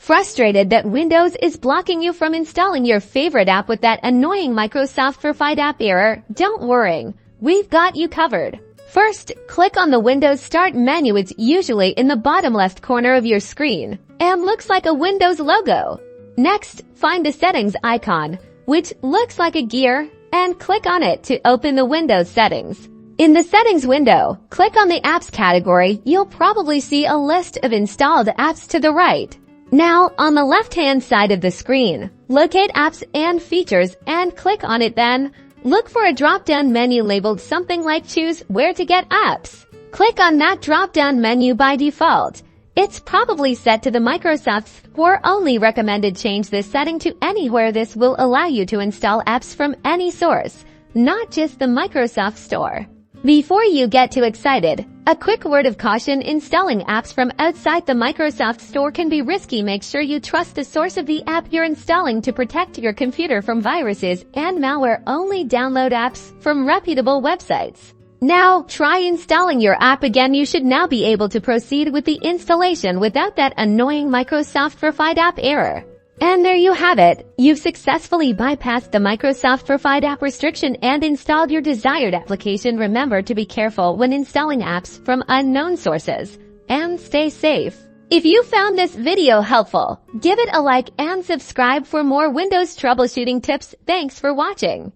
Frustrated that Windows is blocking you from installing your favorite app with that annoying Microsoft Verified app error? Don't worry, we've got you covered. First, click on the Windows Start menu. It's usually in the bottom left corner of your screen and looks like a Windows logo. Next, find the Settings icon, which looks like a gear, and click on it to open the Windows settings. In the Settings window, click on the Apps category. You'll probably see a list of installed apps to the right. Now, on the left-hand side of the screen, locate Apps and Features and click on it. Then, look for a drop-down menu labeled something like Choose Where to Get Apps. Click on that drop-down menu. By default, it's probably set to the Microsoft Store only. Recommended change this setting to Anywhere. This will allow you to install apps from any source, not just the Microsoft Store. Before you get too excited, a quick word of caution: installing apps from outside the Microsoft Store can be risky. Make sure you trust the source of the app you're installing to protect your computer from viruses and malware. Only download apps from reputable websites. Now, try installing your app again. You should now be able to proceed with the installation without that annoying Microsoft Verified app error. And there you have it. You've successfully bypassed the Microsoft Verified app restriction and installed your desired application. Remember to be careful when installing apps from unknown sources and stay safe. If you found this video helpful, give it a like and subscribe for more Windows troubleshooting tips. Thanks for watching.